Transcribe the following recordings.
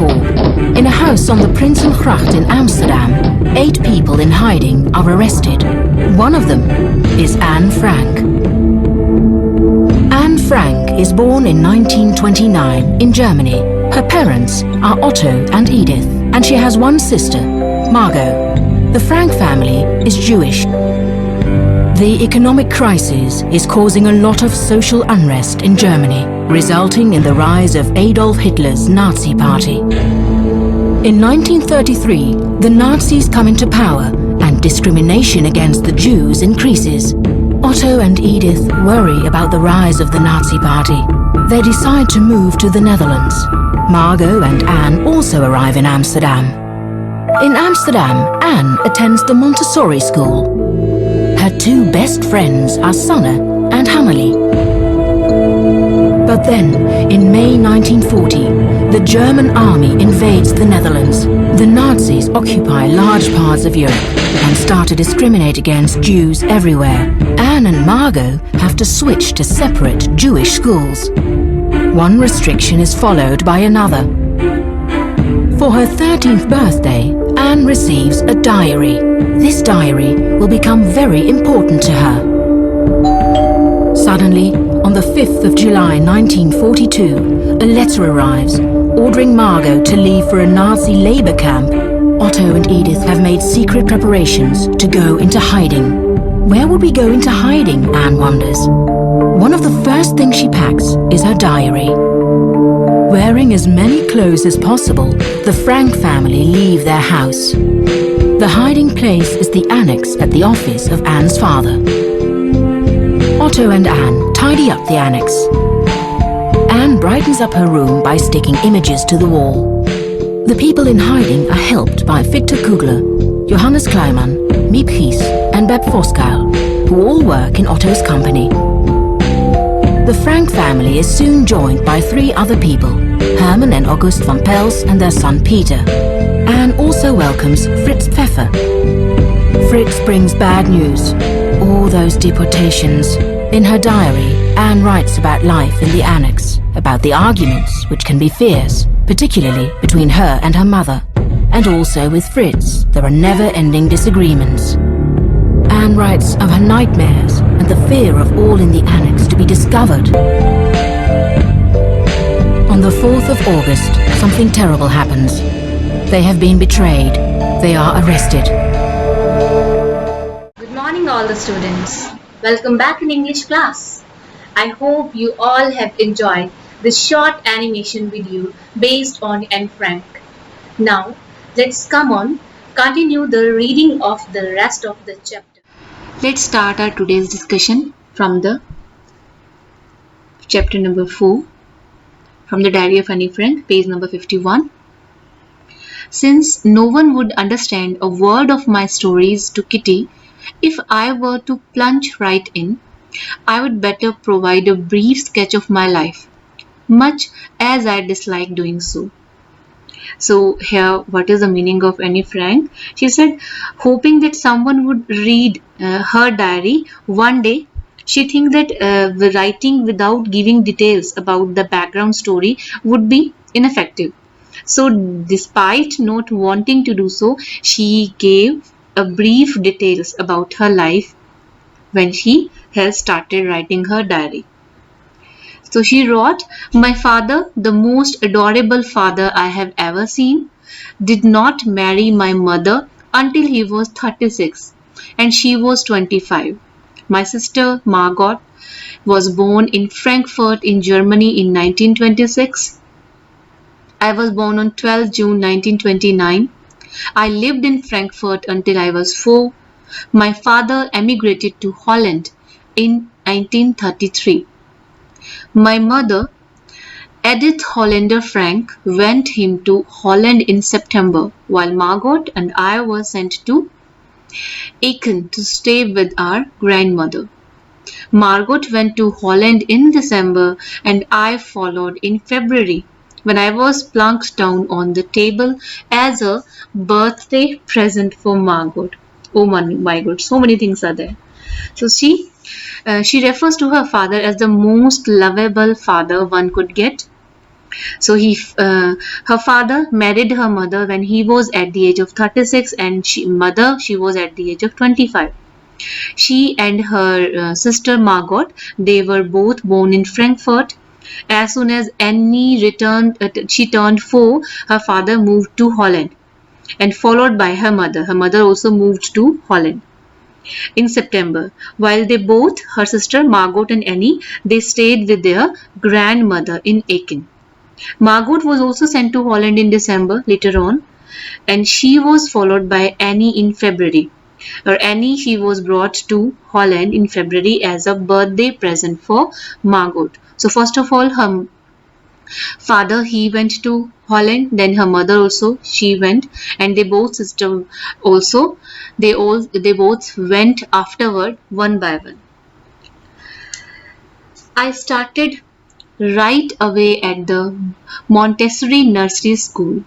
1944, in a house on the Prinsengracht in Amsterdam, 8 people in hiding are arrested. One of them is Anne Frank. Anne Frank is born in 1929 in Germany. Her parents are Otto and Edith, and she has one sister, Margot. The Frank family is Jewish. The economic crisis is causing a lot of social unrest in Germany, resulting in the rise of Adolf Hitler's Nazi Party. In 1933, the Nazis come into power and discrimination against the Jews increases. Otto and Edith worry about the rise of the Nazi Party. They decide to move to the Netherlands. Margot and Anne also arrive in Amsterdam. In Amsterdam, Anne attends the Montessori school. Her 2 best friends are Sanne and Hammerly. But then, in May 1940, the German army invades the Netherlands. The Nazis occupy large parts of Europe and start to discriminate against Jews everywhere. Anne and Margot have to switch to separate Jewish schools. One restriction is followed by another. For her 13th birthday, Anne receives a diary. This diary will become very important to her. Suddenly, on the 5th of July 1942, a letter arrives ordering Margot to leave for a Nazi labor camp. Otto and Edith have made secret preparations to go into hiding. Where would we go into hiding, Anne wonders. One of the first things she packs is her diary. Wearing as many clothes as possible, the Frank family leave their house. The hiding place is the annex at the office of Anne's father. Otto and Anne tidy up the annex. Anne brightens up her room by sticking images to the wall. The people in hiding are helped by Victor Kugler, Johannes Kleiman, Miep Gies and Beb Voskuil, who all work in Otto's company. The Frank family is soon joined by 3 other people, Herman and August van Pels and their son Peter. Anne also welcomes Fritz Pfeffer. Fritz brings bad news, all those deportations. In her diary, Anne writes about life in the annex, about the arguments, which can be fierce, particularly between her and her mother. And also with Fritz, there are never-ending disagreements. Anne writes of her nightmares and the fear of all in the annex to be discovered. On the 4th of August, something terrible happens. They have been betrayed. They are arrested. Good morning all the students. Welcome back in English class. I hope you all have enjoyed this short animation video based on Anne Frank. Now, let's continue the reading of the rest of the chapter. Let's start our today's discussion from the chapter number 4 from the Diary of Anne Frank, page number 51. Since no one would understand a word of my stories to Kitty, if I were to plunge right in, I would better provide a brief sketch of my life, much as I dislike doing so. So here, what is the meaning of Anne Frank? She said, hoping that someone would read her diary one day, she thinks that writing without giving details about the background story would be ineffective. So despite not wanting to do so, she gave a brief details about her life when she has started writing her diary. So she wrote, my father, the most adorable father I have ever seen, did not marry my mother until he was 36 and she was 25. My sister Margot was born in Frankfurt in Germany in 1926. I was born on 12 June 1929. I lived in Frankfurt until I was 4. My father emigrated to Holland in 1933. My mother, Edith Hollander Frank, went him to Holland in September, while Margot and I were sent to Aachen to stay with our grandmother. Margot went to Holland in December and I followed in February, when I was plunked down on the table as a birthday present for Margot. Oh my God, so many things are there. So she refers to her father as the most lovable father one could get. So her father married her mother when he was at the age of 36, and she was at the age of 25. She and her sister Margot, they were both born in Frankfurt. As soon as she turned 4, her father moved to Holland, and followed by her mother. Her mother also moved to Holland in September. While they both, her sister Margot and Annie, they stayed with their grandmother in Aachen. Margot was also sent to Holland in December later on, and she was followed by Annie in February. Annie, she was brought to Holland in February as a birthday present for Margot. So first of all, her father, he went to Holland, then her mother also, she went, and they both sister also, they both went afterward one by one. I started right away at the Montessori Nursery School.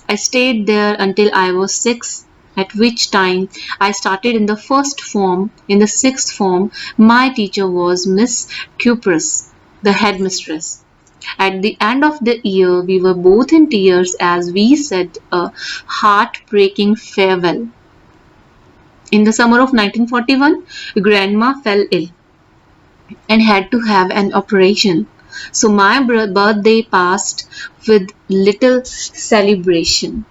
I stayed there until I was 6, at which time I started in the first form. In the sixth form, my teacher was Miss Cupris, the headmistress. At the end of the year, we were both in tears as we said a heartbreaking farewell. In the summer of 1941, Grandma fell ill and had to have an operation. So my birthday passed with little celebration.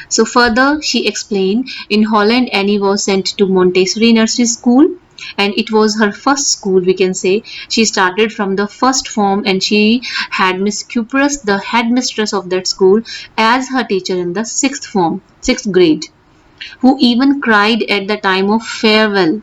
So further, she explained, in Holland, Annie was sent to Montessori Nursery School, and it was her first school, we can say. She started from the first form, and she had Miss Cupris, the headmistress of that school, as her teacher in the sixth form, sixth grade, who even cried at the time of farewell.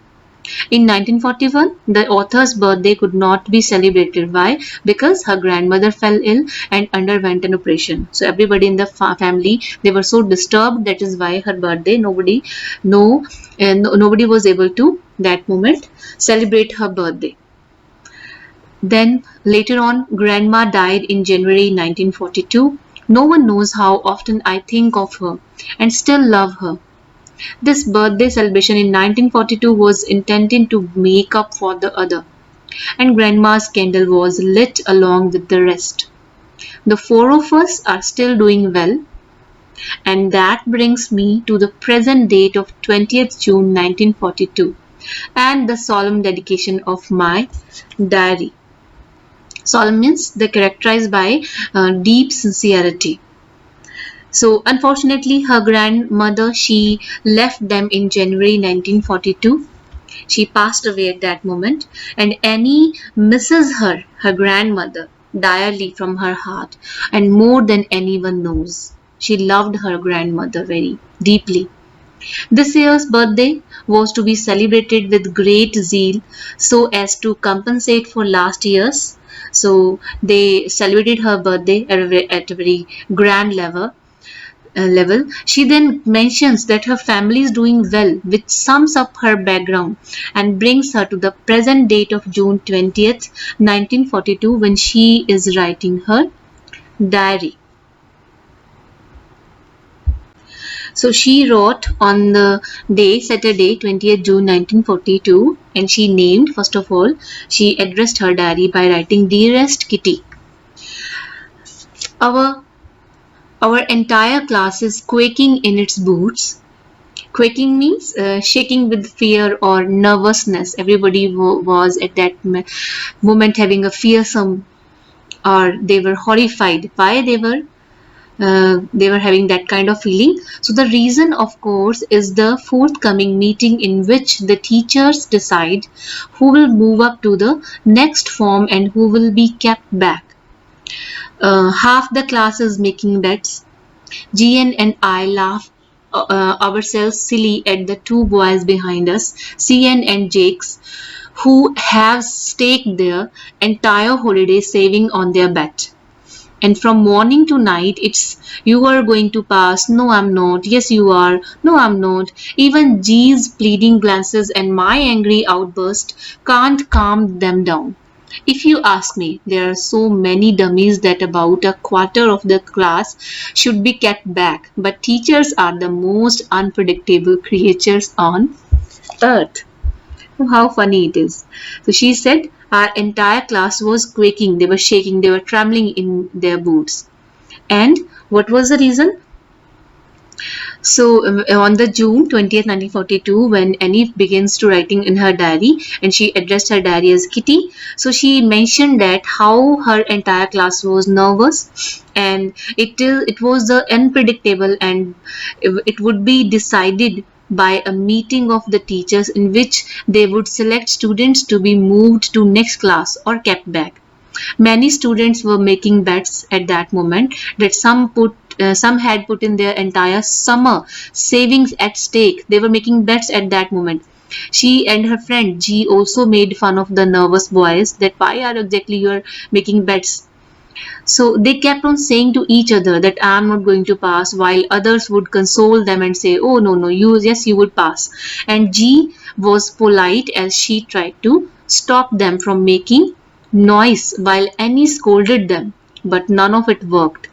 In 1941, the author's birthday could not be celebrated. Why? Because her grandmother fell ill and underwent an operation. So everybody in the family, they were so disturbed. That is why her birthday, nobody was able to that moment celebrate her birthday. Then later on, Grandma died in January 1942. No one knows how often I think of her and still love her. This birthday celebration in 1942 was intended to make up for the other, and Grandma's candle was lit along with the rest. The four of us are still doing well, and that brings me to the present date of 20th June 1942 and the solemn dedication of my diary. Solemn means they're characterized by deep sincerity. So unfortunately, her grandmother, she left them in January 1942. She passed away at that moment, and Annie misses her grandmother, direly from her heart, and more than anyone knows. She loved her grandmother very deeply. This year's birthday was to be celebrated with great zeal so as to compensate for last year's. So they celebrated her birthday at a very grand level. She then mentions that her family is doing well, which sums up her background and brings her to the present date of June 20th, 1942, when she is writing her diary. So she wrote on the day Saturday 20th June 1942, and she named, first of all, she addressed her diary by writing, "Dearest Kitty, our our entire class is quaking in its boots." Quaking means shaking with fear or nervousness. Everybody was at that moment having a fearsome, or they were horrified. Why they were having that kind of feeling? So the reason, of course, is the forthcoming meeting in which the teachers decide who will move up to the next form and who will be kept back. Half the class is making bets. Gian and I laugh ourselves silly at the two boys behind us, Cian and Jakes, who have staked their entire holiday saving on their bet. And from morning to night, it's "you are going to pass," "no, I'm not," "yes, you are," "no, I'm not." Even G's pleading glances and my angry outburst can't calm them down. If you ask me, there are so many dummies that about a quarter of the class should be kept back, but teachers are the most unpredictable creatures on earth. Oh, how funny it is. So she said our entire class was quaking, they were shaking, they were trembling in their boots. And what was the reason? So on the June 20th, 1942, when Annie begins to writing in her diary, and she addressed her diary as Kitty, so she mentioned that how her entire class was nervous, and it was the unpredictable, and it would be decided by a meeting of the teachers in which they would select students to be moved to next class or kept back. Many students were making bets at that moment that some had put in their entire summer savings at stake. They were making bets at that moment. She and her friend G also made fun of the nervous boys that why are exactly you are making bets. So they kept on saying to each other that I am not going to pass, while others would console them and say, "Oh no, no, you would pass." And G was polite as she tried to stop them from making noise while Annie scolded them, but none of it worked.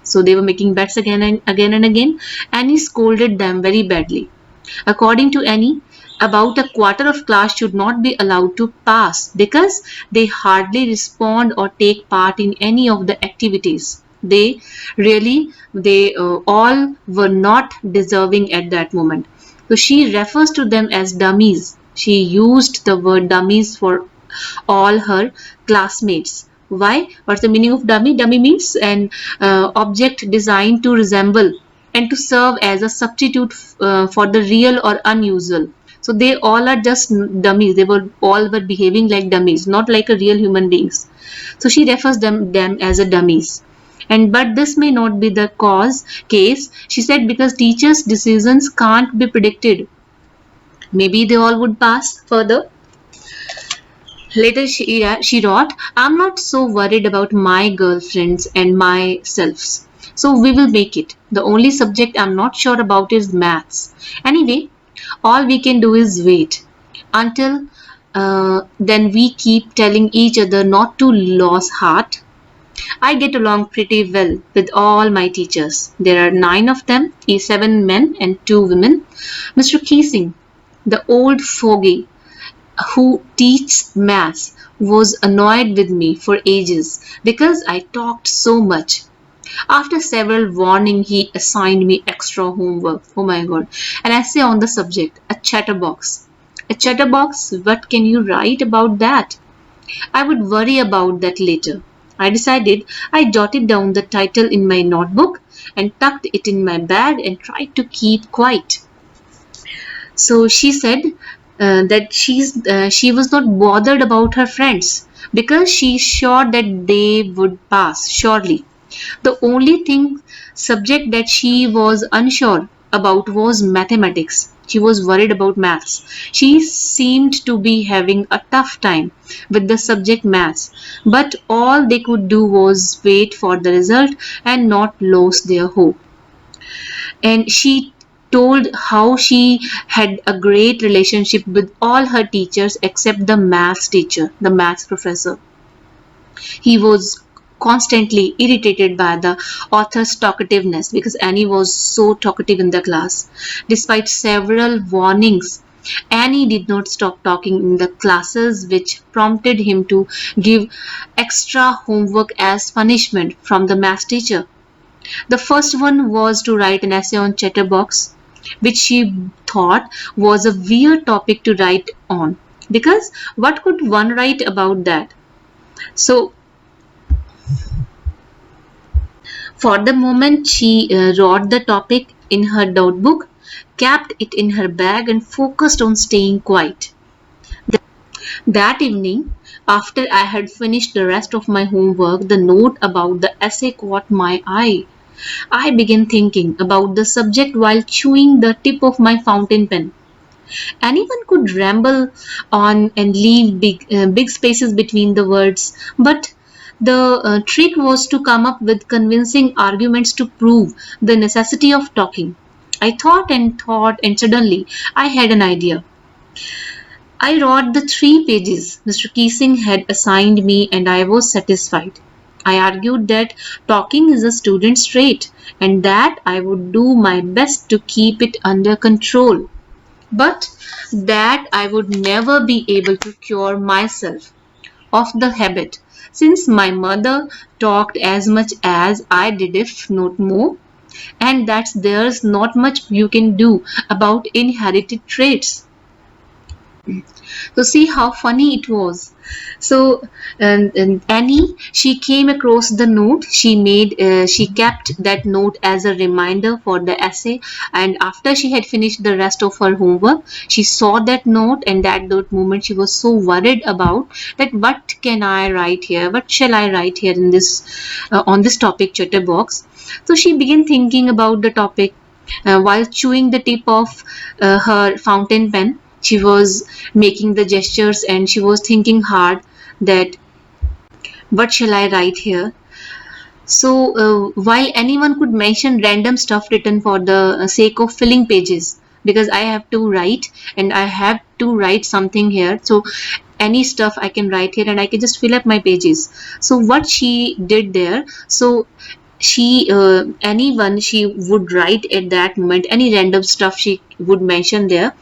So they were making bets again and again and again. Annie scolded them very badly. According to Annie, about a quarter of class should not be allowed to pass because they hardly respond or take part in any of the activities. They all were not deserving at that moment. So she refers to them as dummies. She used the word dummies for all her classmates. Why? What's the meaning of dummy? Dummy means an object designed to resemble and to serve as a substitute for the real or unusual. So they all are just dummies. They were all were behaving like dummies, not like a real human beings. So she refers them as a dummies. And but this may not be the case. She said because teachers' decisions can't be predicted. Maybe they all would pass further. Later, she wrote, I'm not so worried about my girlfriends and myself. So we will make it. The only subject I'm not sure about is maths. Anyway, all we can do is wait. Until then, we keep telling each other not to lose heart. I get along pretty well with all my teachers. There are 9 of them, 7 men and 2 women. Mr. Keesing, the old fogey, who teaches maths was annoyed with me for ages because I talked so much. After several warnings, he assigned me extra homework. Oh my god. An essay on the subject, a chatterbox. A chatterbox? What can you write about that? I would worry about that later. I decided I jotted down the title in my notebook and tucked it in my bag and tried to keep quiet. So she said that she was not bothered about her friends because she's sure that they would pass surely. The only thing subject that she was unsure about was mathematics. She was worried about maths. She seemed to be having a tough time with the subject maths, but all they could do was wait for the result and not lose their hope. And she told how she had a great relationship with all her teachers except the maths teacher, the maths professor. He was constantly irritated by the author's talkativeness because Annie was so talkative in the class. Despite several warnings, Annie did not stop talking in the classes, which prompted him to give extra homework as punishment from the maths teacher. The first one was to write an essay on chatterbox, which she thought was a weird topic to write on. Because what could one write about that? So, for the moment, she wrote the topic in her notebook, kept it in her bag, and focused on staying quiet. That evening, after I had finished the rest of my homework, the note about the essay caught my eye. I began thinking about the subject while chewing the tip of my fountain pen. Anyone could ramble on and leave big spaces between the words, but the trick was to come up with convincing arguments to prove the necessity of talking. I thought, and suddenly I had an idea. I wrote the 3 pages Mr. Keesing had assigned me and I was satisfied. I argued that talking is a student's trait and that I would do my best to keep it under control. but that I would never be able to cure myself of the habit, since my mother talked as much as I did, if not more, and that there's not much you can do about inherited traits. So see how funny it was. So and Annie, she came across the note. She kept that note as a reminder for the essay. And after she had finished the rest of her homework, she saw that note, and at that moment she was so worried about that. What can I write here? What shall I write here in this on this topic chatterbox? So she began thinking about the topic while chewing the tip of her fountain pen. She was making the gestures and she was thinking hard that what shall I write here. So while anyone could mention random stuff written for the sake of filling pages, because I have to write and I have to write something here, so any stuff I can write here and I can just fill up my pages. So what she did there, so she anyone she would write at that moment, any random stuff she would mention there,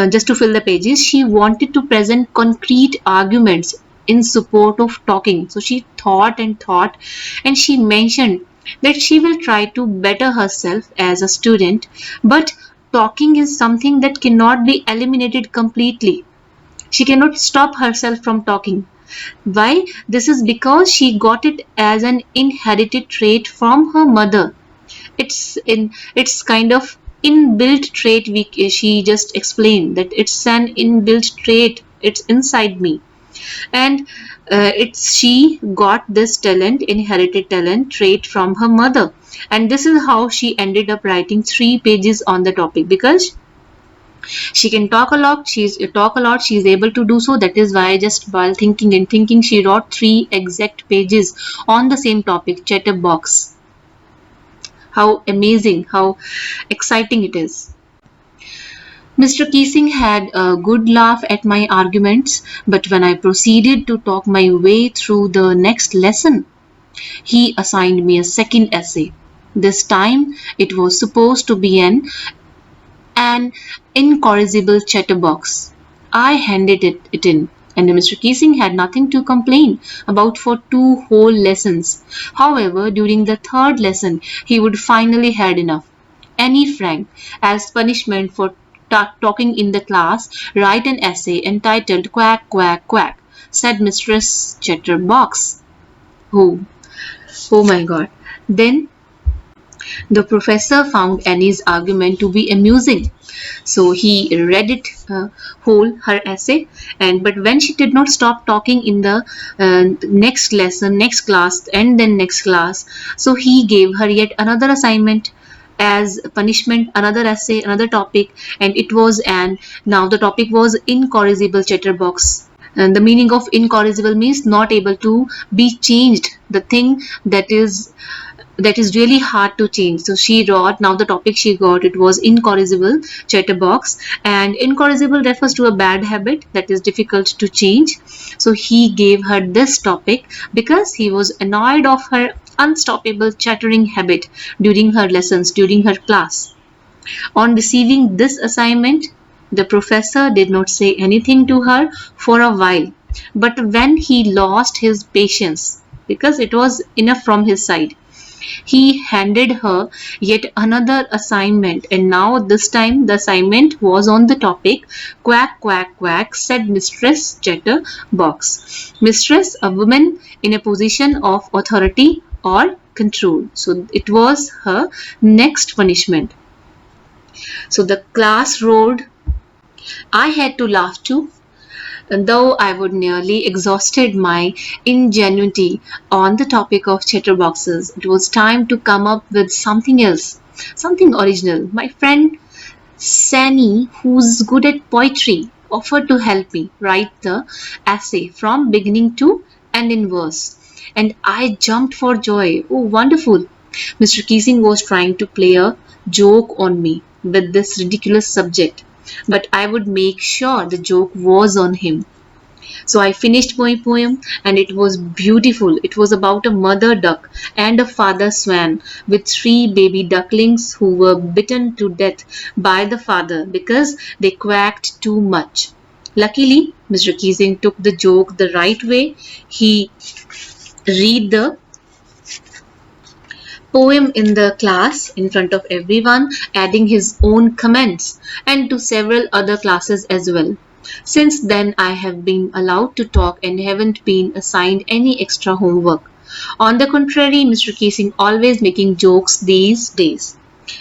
just to fill the pages. She wanted to present concrete arguments in support of talking. So she thought and thought, and she mentioned that she will try to better herself as a student, but talking is something that cannot be eliminated completely. She cannot stop herself from talking. Why? This is because she got it as an inherited trait from her mother. It's kind of inbuilt trait. She just explained that it's an inbuilt trait. It's inside me, and it's she got this talent, inherited talent trait from her mother, and this is how she ended up writing 3 pages on the topic, because she can talk a lot, she's able to do so. That is why just while thinking and thinking, she wrote 3 exact pages on the same topic, chatterbox. How amazing, how exciting it is. Mr. Keesing had a good laugh at my arguments, but when I proceeded to talk my way through the next lesson, he assigned me a second essay. This time it was supposed to be an incorrigible chatterbox. I handed it in, and Mr. Keesing had nothing to complain about for 2 whole lessons. However, during the third lesson, he would finally had enough. Annie Frank, as punishment for talking in the class, write an essay entitled Quack, Quack, Quack, said Mistress Chatterbox. Oh, oh my god. Then the professor found Annie's argument to be amusing, so he read it whole, her essay, and but when she did not stop talking in the next lesson, next class, and then next class, so he gave her yet another assignment as punishment, another essay, another topic, and it was now the topic was incorrigible chatterbox. And the meaning of incorrigible means not able to be changed, the thing that is really hard to change. So she wrote, now the topic she got, it was incorrigible chatterbox, and incorrigible refers to a bad habit that is difficult to change. So he gave her this topic because he was annoyed of her unstoppable chattering habit during her lessons, during her class. On receiving this assignment, the professor did not say anything to her for a while, but when he lost his patience, because it was enough from his side, he handed her yet another assignment, and now this time the assignment was on the topic Quack, Quack, Quack, said Mistress Chatterbox. Mistress, a woman in a position of authority or control. So it was her next punishment. So the class roared. I had to laugh too, though I would nearly exhausted my ingenuity on the topic of chatterboxes. It was time to come up with something else, something original. My friend Sani, who's good at poetry, offered to help me write the essay from beginning to end in verse. And I jumped for joy. Oh, wonderful! Mr. Keesing was trying to play a joke on me with this ridiculous subject, but I would make sure the joke was on him. So I finished my poem and it was beautiful. It was about a mother duck and a father swan with three baby ducklings who were bitten to death by the father because they quacked too much. Luckily, Mr. Keesing took the joke the right way. He read the poem in the class in front of everyone, adding his own comments, and to several other classes as well. Since then, I have been allowed to talk and haven't been assigned any extra homework. On the contrary, Mr. Keesing always making jokes these days.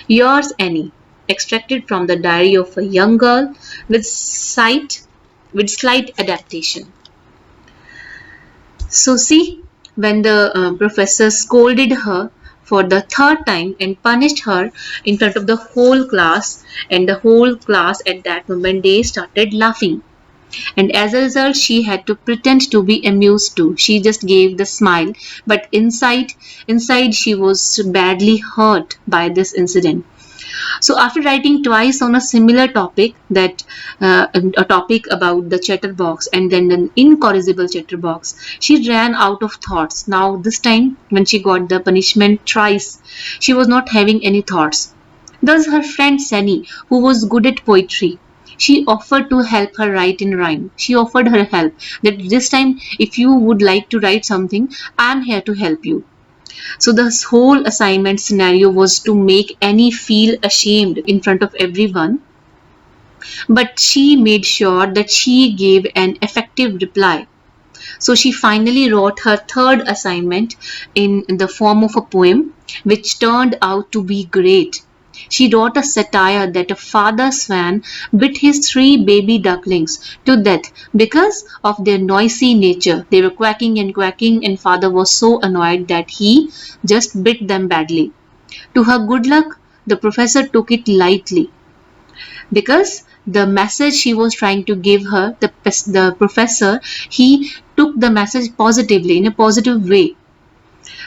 Yours, Annie, extracted from the diary of a young girl with slight adaptation. So see, when the professor scolded her for the third time and punished her in front of the whole class, and the whole class at that moment they started laughing. And as a result, she had to pretend to be amused too. She just gave the smile, but inside she was badly hurt by this incident. So after writing twice on a similar topic, that a topic about the chatterbox and then an incorrigible chatterbox, she ran out of thoughts. Now this time when she got the punishment thrice, she was not having any thoughts. Thus her friend Sani, who was good at poetry, she offered to help her write in rhyme. She offered her help that this time if you would like to write something, I am here to help you. So this whole assignment scenario was to make Annie feel ashamed in front of everyone, but she made sure that she gave an effective reply. So she finally wrote her third assignment in the form of a poem, which turned out to be great. She wrote a satire that a father swan bit his three baby ducklings to death because of their noisy nature. They were quacking, and father was so annoyed that he just bit them badly. To her good luck, the professor took it lightly because the message she was trying to give her, the professor, he took the message positively in a positive way.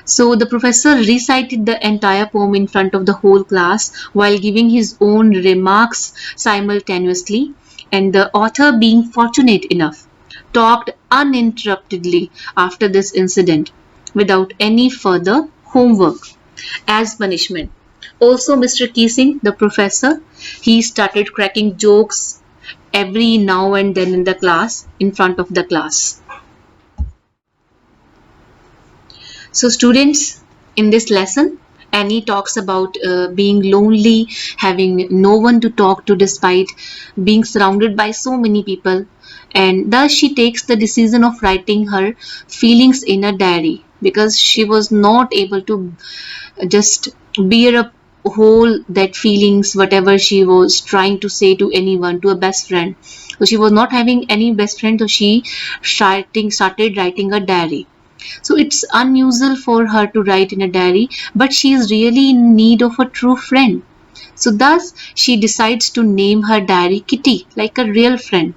So the professor recited the entire poem in front of the whole class while giving his own remarks simultaneously, and the author, being fortunate enough, talked uninterruptedly after this incident without any further homework as punishment. Also, Mr. Keesing, the professor, he started cracking jokes every now and then in the class, in front of the class. So, students, in this lesson, Annie talks about being lonely, having no one to talk to despite being surrounded by so many people, and thus she takes the decision of writing her feelings in a diary because she was not able to just bear up whole that feelings whatever she was trying to say to anyone, to a best friend. So she was not having any best friend, so she started writing a diary. So it's unusual for her to write in a diary, but she is really in need of a true friend. So thus she decides to name her diary Kitty, like a real friend.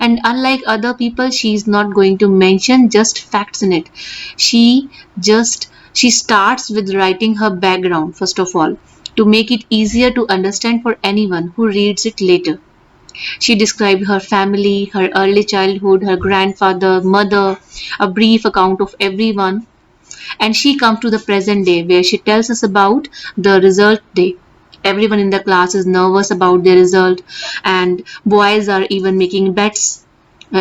And unlike other people, she is not going to mention just facts in it. She just she starts with writing her background first of all to make it easier to understand for anyone who reads it later. She described her family, her early childhood, her grandfather, mother, a brief account of everyone, and she comes to the present day where she tells us about the result day. Everyone in the class is nervous about their result, and boys are even making bets.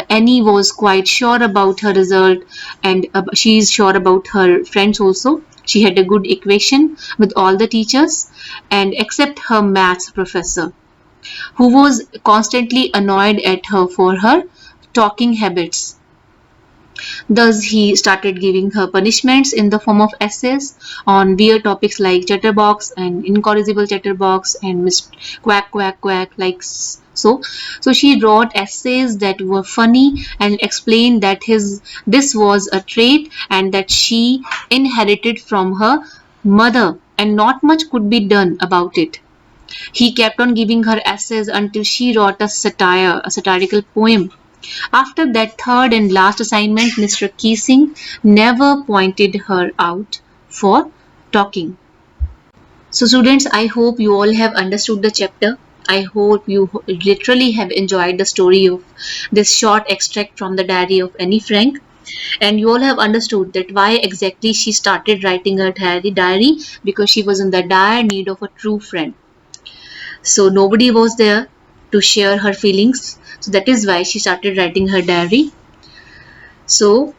Annie was quite sure about her result, and she is sure about her friends also. She had a good equation with all the teachers, and except her maths professor, who was constantly annoyed at her for her talking habits. Thus, he started giving her punishments in the form of essays on weird topics like chatterbox and incorrigible chatterbox and Miss Quack Quack Quack, like so. So she wrote essays that were funny and explained that his this was a trait and that she inherited from her mother, and not much could be done about it. He kept on giving her essays until she wrote a satirical poem. After that third and last assignment, Mr. Keesing never pointed her out for talking. So students, I hope you all have understood the chapter I hope you literally have enjoyed the story of this short extract from the diary of Annie Frank, and you all have understood that why exactly she started writing her diary, because she was in the dire need of a true friend. So nobody was there to share her feelings. So that is why she started writing her diary. So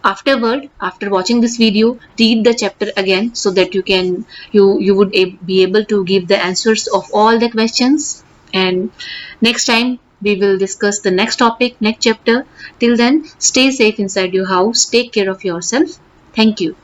afterward, after watching this video, read the chapter again so that you would be able to give the answers of all the questions. And next time we will discuss the next topic, next chapter. Till then, stay safe inside your house. Take care of yourself. Thank you.